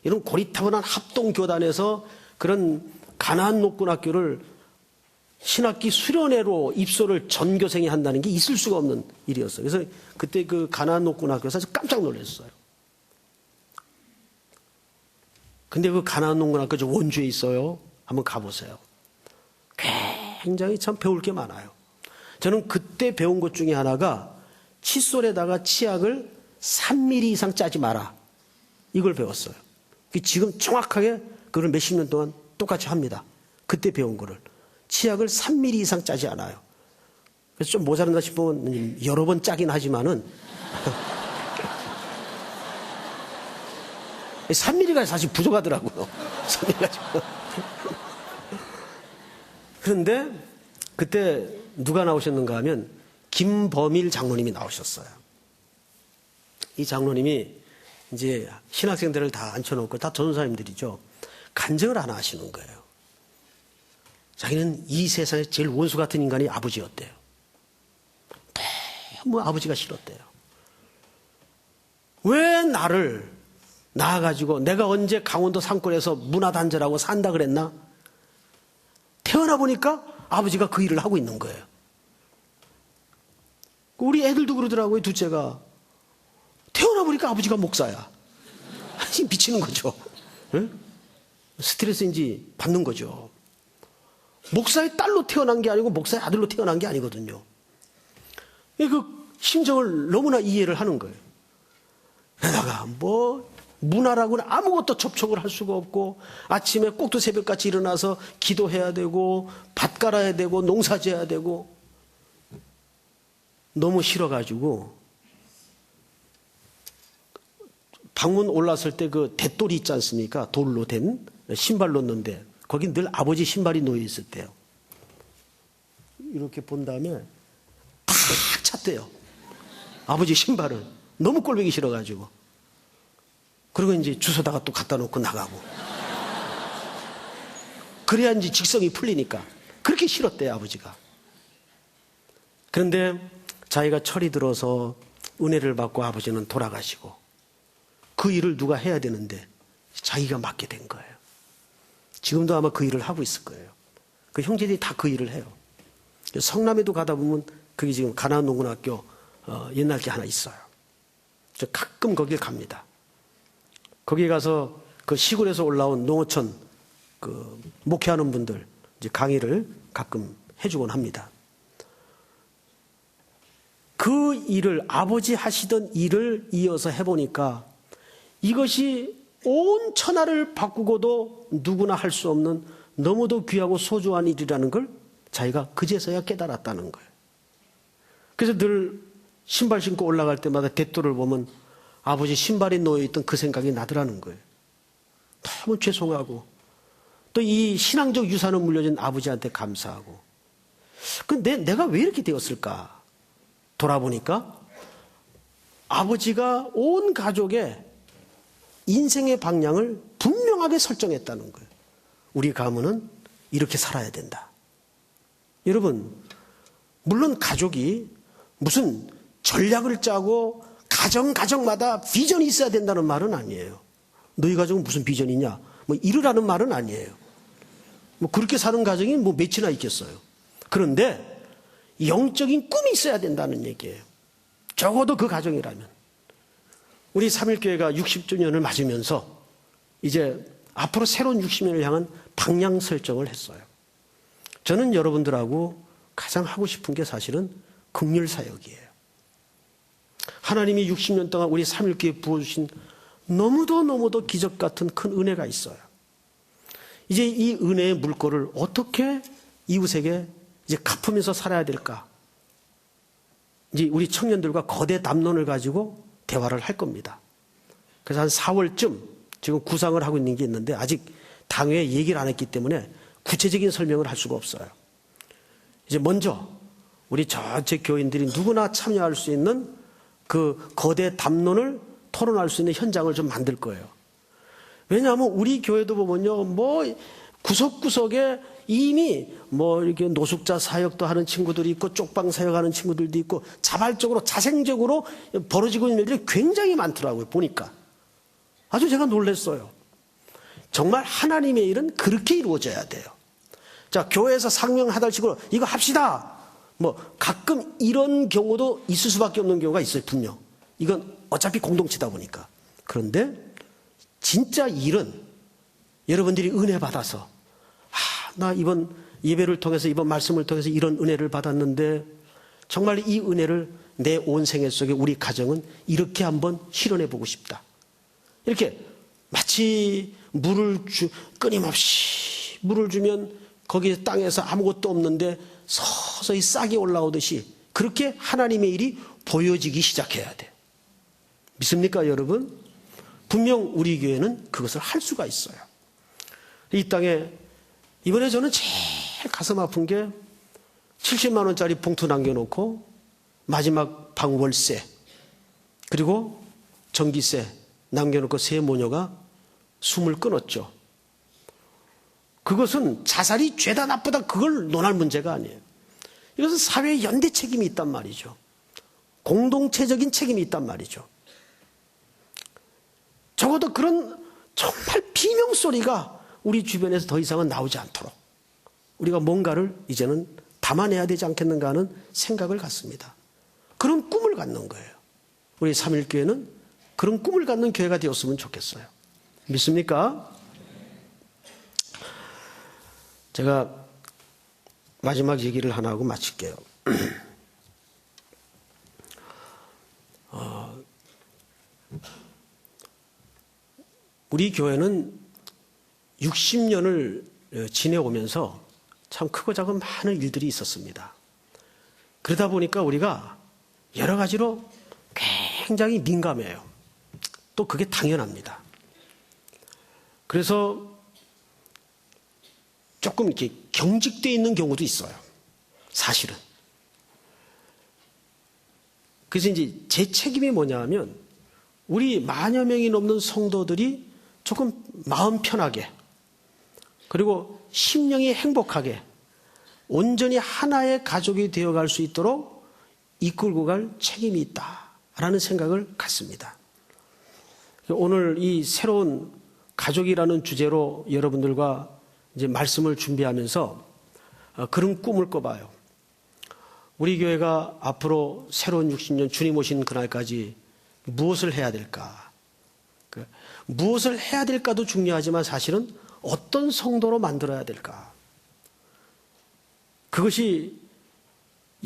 A: 이런 고리타분한 합동교단에서 그런 가나안 농군학교를 신학기 수련회로 입소를 전교생이 한다는 게 있을 수가 없는 일이었어요. 그래서 그때 그 가나안 농군학교에서 깜짝 놀랐어요. 근데 그 가나안 농군학교 저 원주에 있어요. 한번 가보세요. 굉장히 참 배울 게 많아요. 저는 그때 배운 것 중에 하나가 칫솔에다가 치약을 3mm 이상 짜지 마라, 이걸 배웠어요. 지금 정확하게 그걸 몇십 년 동안 똑같이 합니다. 그때 배운 거를. 치약을 3mm 이상 짜지 않아요. 그래서 좀 모자란다 싶으면 여러 번 짜긴 하지만은 3mm가 사실 부족하더라고요. 3mm가. 그런데 그때 누가 나오셨는가 하면 김범일 장로님이 나오셨어요. 이 장로님이 이제 신학생들을 다 앉혀놓고, 다 전도사님들이죠. 간증을 하나 하시는 거예요. 자기는 이 세상에 제일 원수 같은 인간이 아버지였대요. 너무 아버지가 싫었대요. 왜 나를 낳아가지고 내가 언제 강원도 산골에서 문화단절하고 산다 그랬나? 태어나 보니까 아버지가 그 일을 하고 있는 거예요. 우리 애들도 그러더라고요. 둘째가 태어나 보니까 아버지가 목사야. 지금 미치는 거죠. 응? 스트레스인지 받는 거죠. 목사의 딸로 태어난 게 아니고 목사의 아들로 태어난 게 아니거든요. 그 심정을 너무나 이해를 하는 거예요. 게다가 뭐 문화라고는 아무것도 접촉을 할 수가 없고, 아침에 꼭두 새벽같이 일어나서 기도해야 되고 밭 갈아야 되고 농사 지어야 되고, 너무 싫어가지고 방문 올랐을 때 그 대돌이 있지 않습니까? 돌로 된 신발 놓는데 거기 늘 아버지 신발이 놓여 있었대요. 이렇게 본 다음에 탁 찼대요. 아버지 신발을. 너무 꼴보기 싫어가지고. 그리고 이제 주워다가 또 갖다 놓고 나가고. 그래야 이제 직성이 풀리니까. 그렇게 싫었대요, 아버지가. 그런데 자기가 철이 들어서 은혜를 받고 아버지는 돌아가시고, 그 일을 누가 해야 되는데 자기가 맡게 된 거예요. 지금도 아마 그 일을 하고 있을 거예요. 그 형제들이 다 그 일을 해요. 성남에도 가다 보면 그게 지금 가나안 농군학교 옛날 게 하나 있어요. 저 가끔 거길 갑니다. 거기 가서 그 시골에서 올라온 농어촌 그 목회하는 분들 이제 강의를 가끔 해주곤 합니다. 그 일을, 아버지 하시던 일을 이어서 해보니까 이것이 온 천하를 바꾸고도 누구나 할 수 없는 너무도 귀하고 소중한 일이라는 걸 자기가 그제서야 깨달았다는 거예요. 그래서 늘 신발 신고 올라갈 때마다 대도를 보면 아버지 신발이 놓여있던 그 생각이 나더라는 거예요. 너무 죄송하고 또 이 신앙적 유산을 물려준 아버지한테 감사하고. 근데 내가 왜 이렇게 되었을까? 돌아보니까 아버지가 온 가족의 인생의 방향을 분명하게 설정했다는 거예요. 우리 가문은 이렇게 살아야 된다. 여러분, 물론 가족이 무슨 전략을 짜고 가정마다 비전이 있어야 된다는 말은 아니에요. 너희 가정은 무슨 비전이 있냐? 뭐 이르라는 말은 아니에요. 뭐 그렇게 사는 가정이 뭐 몇이나 있겠어요. 그런데 영적인 꿈이 있어야 된다는 얘기예요. 적어도 그 가정이라면. 우리 3.1교회가 60주년을 맞으면서 이제 앞으로 새로운 60년을 향한 방향 설정을 했어요. 저는 여러분들하고 가장 하고 싶은 게 사실은 긍휼 사역이에요. 하나님이 60년 동안 우리 3.1교회에 부어주신 너무도 기적 같은 큰 은혜가 있어요. 이제 이 은혜의 물꼬를 어떻게 이웃에게 이제 갚으면서 살아야 될까? 이제 우리 청년들과 거대 담론을 가지고 대화를 할 겁니다. 그래서 한 4월쯤 지금 구상을 하고 있는 게 있는데 아직 당회에 얘기를 안 했기 때문에 구체적인 설명을 할 수가 없어요. 이제 먼저 우리 전체 교인들이 누구나 참여할 수 있는 그 거대 담론을 토론할 수 있는 현장을 좀 만들 거예요. 왜냐하면 우리 교회도 보면요, 뭐 구석구석에 이미 뭐 이렇게 노숙자 사역도 하는 친구들이 있고 쪽방 사역하는 친구들도 있고 자발적으로 자생적으로 벌어지고 있는 일들이 굉장히 많더라고요. 보니까 아주 제가 놀랐어요. 정말 하나님의 일은 그렇게 이루어져야 돼요. 자, 교회에서 상명하달식으로 이거 합시다. 뭐 가끔 이런 경우도 있을 수밖에 없는 경우가 있어요. 분명. 이건 어차피 공동체다 보니까. 그런데 진짜 일은 여러분들이 은혜 받아서 나 이번 예배를 통해서 이번 말씀을 통해서 이런 은혜를 받았는데 정말 이 은혜를 내 온 생애 속에 우리 가정은 이렇게 한번 실현해 보고 싶다. 이렇게 마치 끊임없이 물을 주면 거기 땅에서 아무것도 없는데 서서히 싹이 올라오듯이 그렇게 하나님의 일이 보여지기 시작해야 돼. 믿습니까, 여러분? 분명 우리 교회는 그것을 할 수가 있어요. 이 땅에 이번에 저는 제일 가슴 아픈 게 70만 원짜리 봉투 남겨놓고 마지막 방 월세 그리고 전기세 남겨놓고 세 모녀가 숨을 끊었죠. 그것은 자살이 죄다 나쁘다 그걸 논할 문제가 아니에요. 이것은 사회의 연대 책임이 있단 말이죠. 공동체적인 책임이 있단 말이죠. 적어도 그런 정말 비명소리가 우리 주변에서 더 이상은 나오지 않도록 우리가 뭔가를 이제는 담아내야 되지 않겠는가 하는 생각을 갖습니다. 그런 꿈을 갖는 거예요. 우리 3.1교회는 그런 꿈을 갖는 교회가 되었으면 좋겠어요. 믿습니까? 제가 마지막 얘기를 하나 하고 마칠게요. 우리 교회는 60년을 지내오면서 참 크고 작은 많은 일들이 있었습니다. 그러다 보니까 우리가 여러 가지로 굉장히 민감해요. 또 그게 당연합니다. 그래서 조금 이렇게 경직되어 있는 경우도 있어요. 사실은. 그래서 이제 제 책임이 뭐냐 하면 우리 만여 명이 넘는 성도들이 조금 마음 편하게 그리고 심령이 행복하게 온전히 하나의 가족이 되어갈 수 있도록 이끌고 갈 책임이 있다라는 생각을 갖습니다. 오늘 이 새로운 가족이라는 주제로 여러분들과 이제 말씀을 준비하면서 그런 꿈을 꿔봐요. 우리 교회가 앞으로 새로운 60년 주님 오신 그날까지 무엇을 해야 될까? 무엇을 해야 될까도 중요하지만 사실은 어떤 성도로 만들어야 될까? 그것이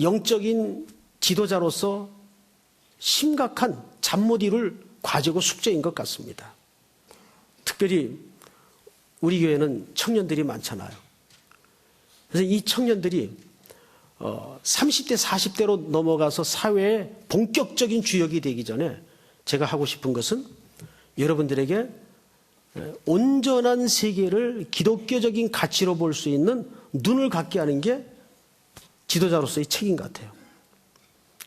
A: 영적인 지도자로서 심각한 잠 못 이룰 과제고 숙제인 것 같습니다. 특별히 우리 교회는 청년들이 많잖아요. 그래서 이 청년들이 30대, 40대로 넘어가서 사회의 본격적인 주역이 되기 전에 제가 하고 싶은 것은 여러분들에게 온전한 세계를 기독교적인 가치로 볼 수 있는 눈을 갖게 하는 게 지도자로서의 책임 같아요.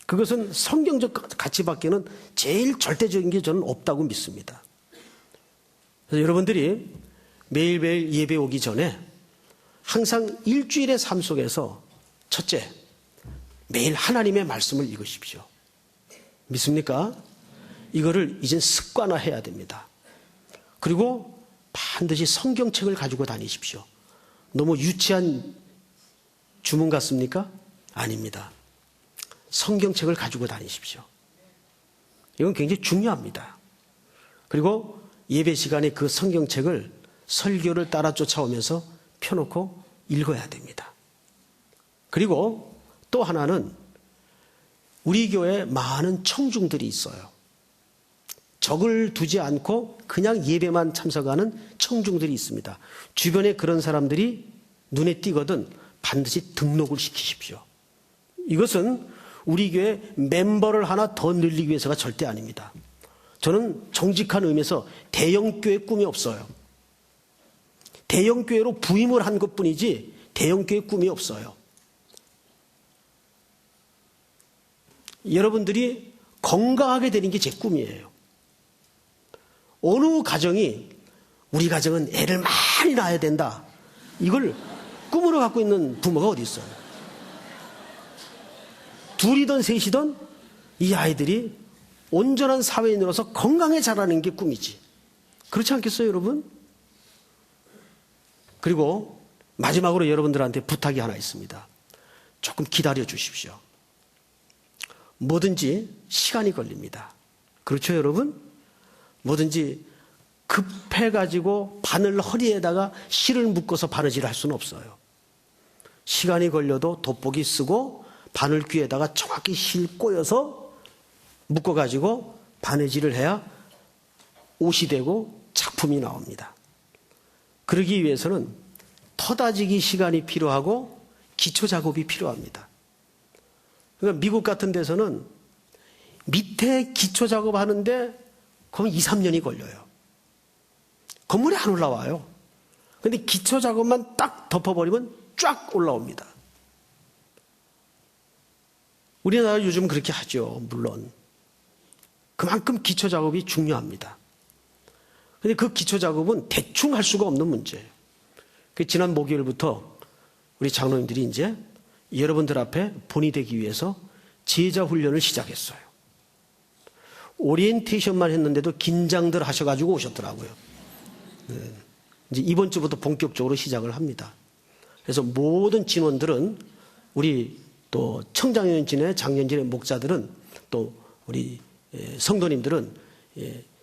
A: 그것은 성경적 가치밖에는 제일 절대적인 게 저는 없다고 믿습니다. 그래서 여러분들이 매일매일 예배 오기 전에 항상 일주일의 삶 속에서 첫째, 매일 하나님의 말씀을 읽으십시오. 믿습니까? 이거를 이젠 습관화해야 됩니다. 그리고 반드시 성경책을 가지고 다니십시오. 너무 유치한 주문 같습니까? 아닙니다. 성경책을 가지고 다니십시오. 이건 굉장히 중요합니다. 그리고 예배 시간에 그 성경책을 설교를 따라 쫓아오면서 펴놓고 읽어야 됩니다. 그리고 또 하나는 우리 교회에 많은 청중들이 있어요. 적을 두지 않고 그냥 예배만 참석하는 청중들이 있습니다. 주변에 그런 사람들이 눈에 띄거든 반드시 등록을 시키십시오. 이것은 우리 교회 멤버를 하나 더 늘리기 위해서가 절대 아닙니다. 저는 정직한 의미에서 대형교회 꿈이 없어요. 대형교회로 부임을 한 것뿐이지 대형교회 꿈이 없어요. 여러분들이 건강하게 되는 게 제 꿈이에요. 어느 가정이 우리 가정은 애를 많이 낳아야 된다. 이걸 꿈으로 갖고 있는 부모가 어디 있어요? 둘이든 셋이든 이 아이들이 온전한 사회인으로서 건강해 자라는 게 꿈이지. 그렇지 않겠어요, 여러분? 그리고 마지막으로 여러분들한테 부탁이 하나 있습니다. 조금 기다려 주십시오. 뭐든지 시간이 걸립니다. 그렇죠, 여러분? 뭐든지 급해가지고 바늘 허리에다가 실을 묶어서 바느질을 할 수는 없어요. 시간이 걸려도 돋보기 쓰고 바늘 귀에다가 정확히 실 꼬여서 묶어가지고 바느질을 해야 옷이 되고 작품이 나옵니다. 그러기 위해서는 터다지기 시간이 필요하고 기초 작업이 필요합니다. 그러니까 미국 같은 데서는 밑에 기초 작업하는데 그럼 2, 3년이 걸려요. 건물이 안 올라와요. 그런데 기초 작업만 딱 덮어버리면 쫙 올라옵니다. 우리나라 요즘 그렇게 하죠. 물론. 그만큼 기초 작업이 중요합니다. 그런데 그 기초 작업은 대충 할 수가 없는 문제예요. 지난 목요일부터 우리 장로님들이 이제 여러분들 앞에 본이 되기 위해서 제자 훈련을 시작했어요. 오리엔테이션만 했는데도 긴장들 하셔가지고 오셨더라고요. 네. 이제 이번 주부터 본격적으로 시작을 합니다. 그래서 모든 진원들은 우리 또 청장년진의 장년진의 목자들은 또 우리 성도님들은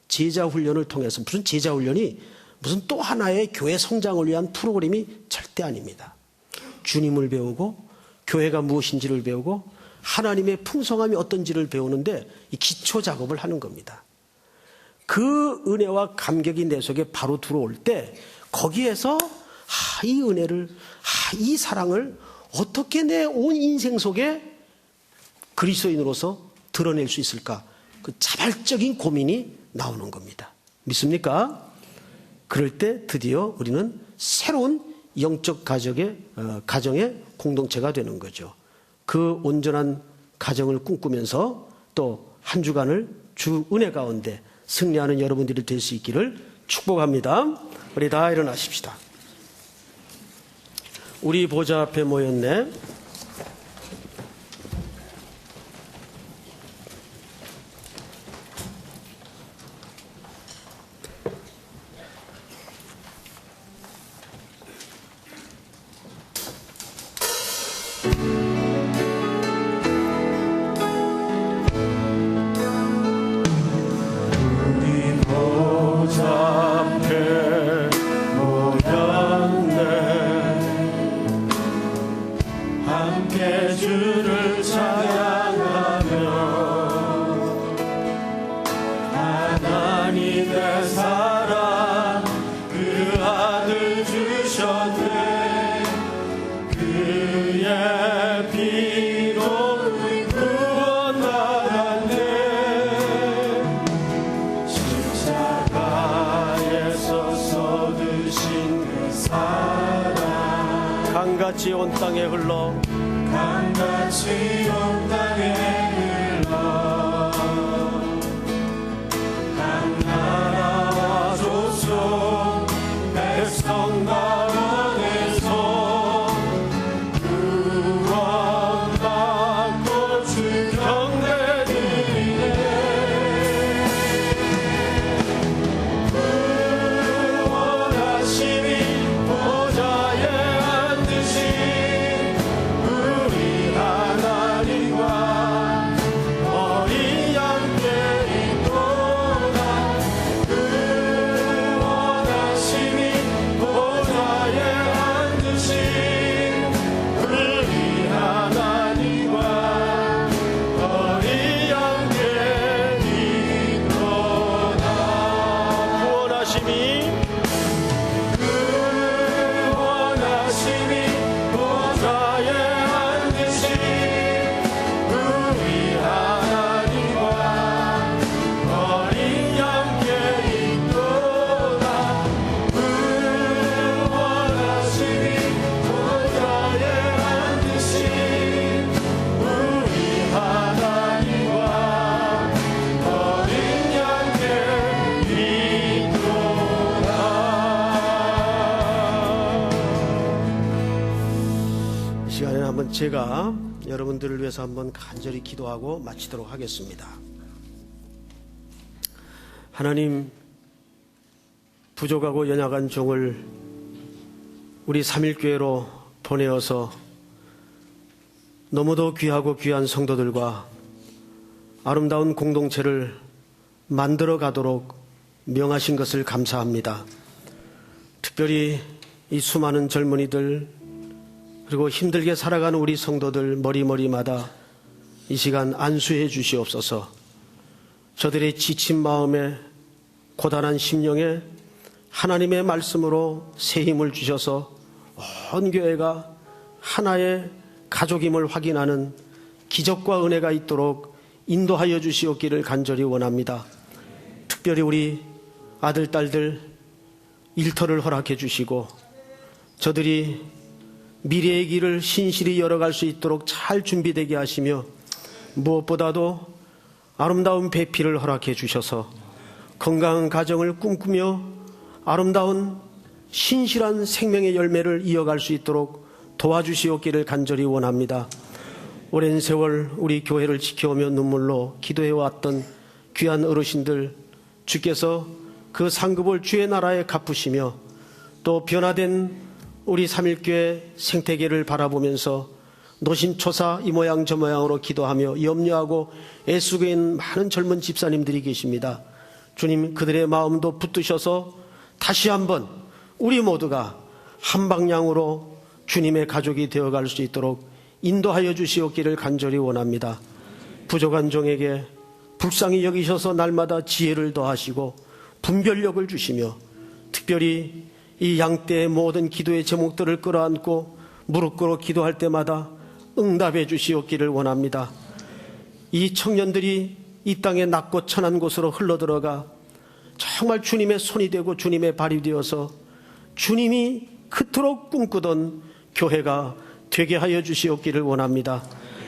A: 제자 훈련을 통해서 무슨 제자 훈련이 무슨 또 하나의 교회 성장을 위한 프로그램이 절대 아닙니다. 주님을 배우고 교회가 무엇인지를 배우고 하나님의 풍성함이 어떤지를 배우는데 이 기초 작업을 하는 겁니다. 그 은혜와 감격이 내 속에 바로 들어올 때 거기에서 이 은혜를 이 사랑을 어떻게 내 온 인생 속에 그리스도인으로서 드러낼 수 있을까? 그 자발적인 고민이 나오는 겁니다. 믿습니까? 그럴 때 드디어 우리는 새로운 영적 가정의 공동체가 되는 거죠. 그 온전한 가정을 꿈꾸면서 또 한 주간을 주 은혜 가운데 승리하는 여러분들이 될 수 있기를 축복합니다. 우리 다 일어나십시다. 우리 보좌 앞에 모였네. 강같이 온 땅에 흘러
B: 강같이 온 땅에 흘러 각 나라와 족속 백성 가운데서 구원받고 주 경배 드리네. 구원하심이 보좌에 앉으신 우리 하나님과 어린 양께 있도다. 구원하심이 보좌에 앉으신 우리 하나님과 어린 양께 있도다. 구원하심이 보좌에 앉으신 우리 하나님과 어린 양께 있도다. 구원하심이 보좌에 앉으신 우리 하나님과 어린 양께 있도다.
A: 이 시간에는 한번 제가 여러분들을 위해서 한번 간절히 기도하고 마치도록 하겠습니다. 하나님, 부족하고 연약한 종을 우리 삼일교회로 보내어서 너무도 귀하고 귀한 성도들과 아름다운 공동체를 만들어 가도록 명하신 것을 감사합니다. 특별히 이 수많은 젊은이들 그리고 힘들게 살아가는 우리 성도들 머리머리마다 이 시간 안수해 주시옵소서. 저들의 지친 마음에 고단한 심령에 하나님의 말씀으로 새 힘을 주셔서 온 교회가 하나의 가족임을 확인하는 기적과 은혜가 있도록 인도하여 주시옵기를 간절히 원합니다. 특별히 우리 아들, 딸들 일터를 허락해 주시고 저들이 미래의 길을 신실히 열어갈 수 있도록 잘 준비되게 하시며 무엇보다도 아름다운 배필을 허락해 주셔서 건강한 가정을 꿈꾸며 아름다운 신실한 생명의 열매를 이어갈 수 있도록 도와주시옵기를 간절히 원합니다. 오랜 세월 우리 교회를 지켜오며 눈물로 기도해왔던 귀한 어르신들 주께서 그 상급을 주의 나라에 갚으시며 또 변화된 우리 삼일교회 생태계를 바라보면서 노심초사 이 모양 저 모양으로 기도하며 염려하고 애쓰고 있는 많은 젊은 집사님들이 계십니다. 주님, 그들의 마음도 붙드셔서 다시 한번 우리 모두가 한 방향으로 주님의 가족이 되어갈 수 있도록 인도하여 주시옵기를 간절히 원합니다. 부족한 종에게 불쌍히 여기셔서 날마다 지혜를 더하시고 분별력을 주시며 특별히 이 양떼의 모든 기도의 제목들을 끌어안고 무릎 꿇어 기도할 때마다 응답해 주시옵기를 원합니다. 이 청년들이 이 땅에 낮고 천한 곳으로 흘러들어가 정말 주님의 손이 되고 주님의 발이 되어서 주님이 그토록 꿈꾸던 교회가 되게 하여 주시옵기를 원합니다.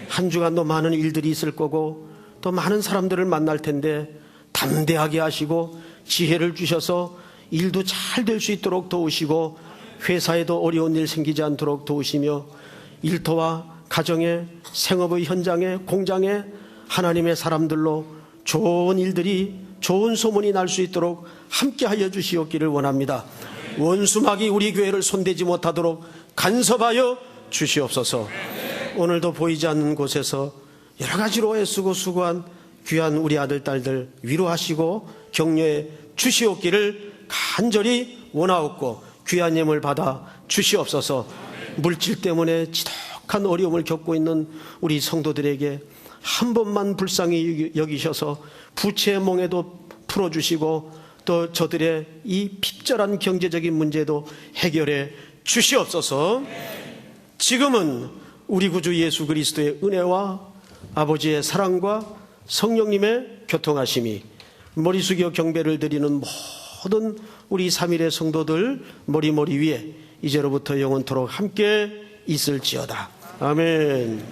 A: 한 주간도 많은 일들이 있을 거고 또 많은 사람들을 만날 텐데 담대하게 하시고 지혜를 주셔서 일도 잘 될 수 있도록 도우시고 회사에도 어려운 일 생기지 않도록 도우시며 일터와 가정의 생업의 현장에 공장에 하나님의 사람들로 좋은 일들이 좋은 소문이 날 수 있도록 함께하여 주시옵기를 원합니다. 원수막이 우리 교회를 손대지 못하도록 간섭하여 주시옵소서. 오늘도 보이지 않는 곳에서 여러 가지로 애쓰고 수고한 귀한 우리 아들 딸들 위로하시고 격려해 주시옵기를 간절히 원하옵고 귀한 예물 받아 주시옵소서. 물질 때문에 지독한 어려움을 겪고 있는 우리 성도들에게 한 번만 불쌍히 여기셔서 부채의 몽에도 풀어주시고 또 저들의 이 핍절한 경제적인 문제도 해결해 주시옵소서. 지금은 우리 구주 예수 그리스도의 은혜와 아버지의 사랑과 성령님의 교통하심이 머리 숙여 경배를 드리는 모든 우리 3일의 성도들 머리 위에 이제로부터 영원토록 함께 있을지어다. 아멘.